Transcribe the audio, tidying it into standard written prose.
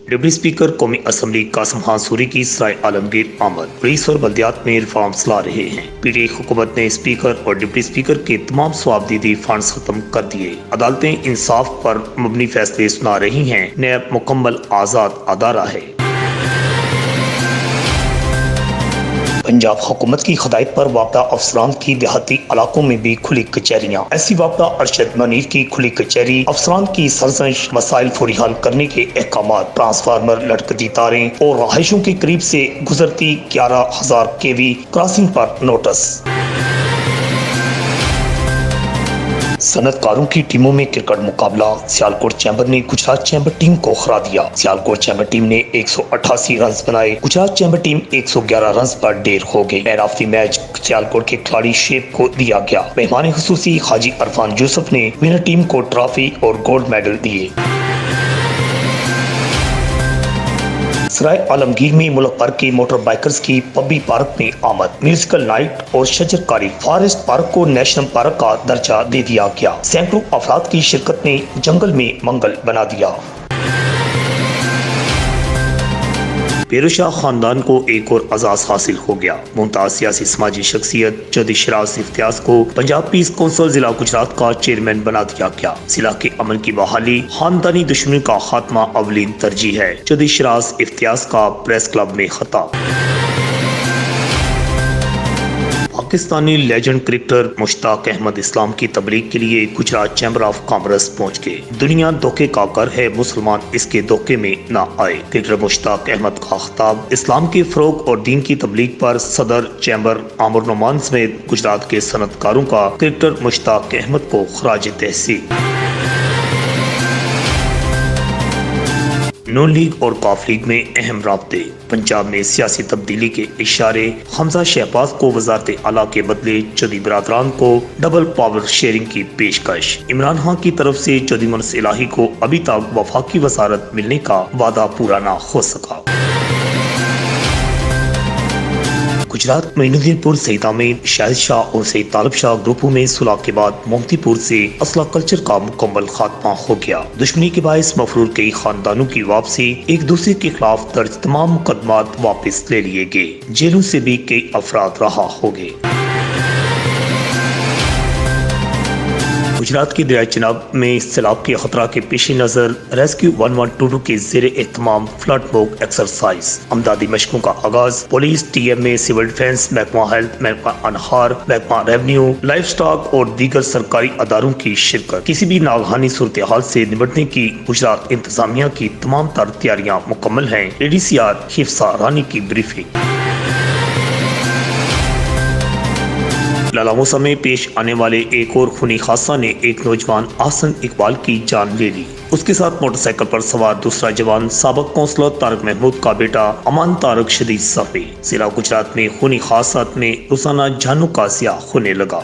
Deputy speaker कौमी assembly Qasim Khan Suri की सराय आलमगीर आमद। पुलिस और बल्दियात में रिफॉर्म्स ला रहे हैं। पीटीआई हुकूमत ने स्पीकर और डिप्टी स्पीकर के तमाम सवाबदीदी फंड्स खत्म कर दिए। अदालतें इंसाफ पर मबनी फैसले सुना रही हैं। नैब मुकम्मल आजाद अदारा है। पंजाब हुकूमत की हिदायत पर वापदा अफसरान की देहाती इलाकों में भी खुली कचहरियाँ। ऐसी वापदा अरशद मनीर की खुली कचहरी अफसरान की सरजश मसाइल फौरी हल करने के अहकाम, ट्रांसफार्मर, लटकती तारें और रहायशों के करीब से गुजरती 11,000 kV क्रॉसिंग पर नोटिस। सनतकारों की टीमों में क्रिकेट मुकाबला। सियालकोट चैम्बर ने गुजरात चैम्बर टीम को हरा दिया। सियालकोट चैम्बर टीम ने 188 रन बनाए। गुजरात चैम्बर टीम 111 रन पर ढेर हो गई। Man of the match Sialkot के खिलाड़ी शेप को दिया गया। मेहमान खुसूसी हाजी अरफान यूसुफ ने विनर टीम को ट्रॉफी और गोल्ड मेडल दिए। सराय आलमगीर में मुल्क भर के मोटर बाइकर्स की पब्बी पार्क में आमद। म्यूजिकल नाइट और शजरकारी फॉरेस्ट पार्क को नेशनल पार्क का दर्जा दे दिया गया। सैकड़ों अफराद की शिरकत ने जंगल में मंगल बना दिया। पेरुशाह खानदान को एक और एजाज हासिल हो गया। मुमताज सियासी समाजी शख्सियत चौधरी शिराज इफ्तियाज को पंजाब पीस काउंसिल जिला गुजरात का चेयरमैन बना दिया गया। जिला के अमन की बहाली, खानदानी दुश्मनी का खात्मा अवलीन तरजीह है। चौधरी शिराज इफ्तियाज का प्रेस क्लब में खिताब। पाकिस्तानी लेजेंड क्रिकेटर मुश्ताक अहमद इस्लाम की तबलीग के लिए गुजरात चैम्बर ऑफ कॉमर्स पहुंच गए। दुनिया धोखे का घर है, मुसलमान इसके धोखे में न आए। क्रिकेटर मुश्ताक अहमद का खिताब इस्लाम के फरोग और दीन की तबलीग पर सदर चैम्बर आमिर नुमान समेत गुजरात के सनतकारों का क्रिकेटर मुश्ताक अहमद को खराज तहसीन। नून लीग और काफ लीग में अहम राब्ते। पंजाब में सियासी तब्दीली के इशारे। हमजा शहबाज को वज़ारत आला के बदले चौधरी बरादरान को डबल पावर शेयरिंग की पेशकश। इमरान खान की तरफ से चौधरी मनस इलाही को अभी तक वफाकी वजारत मिलने का वादा पूरा न हो सका। गुजरात में नज़ीरपुर सईद आमीन, शाहिद शाह और सईद तालब शाह ग्रुपों में सुलह के बाद मोमतीपुर से असला कल्चर का मुकम्मल खात्मा हो गया। दुश्मनी के बायस मफरूर कई खानदानों की वापसी। एक दूसरे के खिलाफ दर्ज तमाम मुकदमात वापस ले लिए गए। जेलों से भी कई अफराद रहा हो गए। गुजरात के दरिया चिनाब में सैलाब के खतरा के पेश नजर रेस्क्यू 1122 के जेर एहतमाम फ्लड मॉक एक्सरसाइज। अमदादी मशकों का आगाज। पुलिस, TMA, सिविल डिफेंस, महकमा हेल्थ, महकमा अनहार, महकमा रेवेन्यू, लाइफ स्टॉक और दीगर सरकारी अदारों की शिरकत। किसी भी नागहानी सूरत हाल से निपटने की गुजरात इंतजामिया की तमाम तर तैयारियां मुकम्मल हैं। ADCR हिफ्सा रानी की ब्रीफिंग। लालामूसा में पेश आने वाले एक और खूनी हादसा ने एक नौजवान आहसन इकबाल की जान ले ली। उसके साथ मोटरसाइकिल पर सवार दूसरा जवान साबिक काउंसलर तारक महमूद का बेटा अमान तारक शदीद जख्मी। जिला गुजरात में खूनी हादसात में रोजाना जानों का ज़िया होने लगा।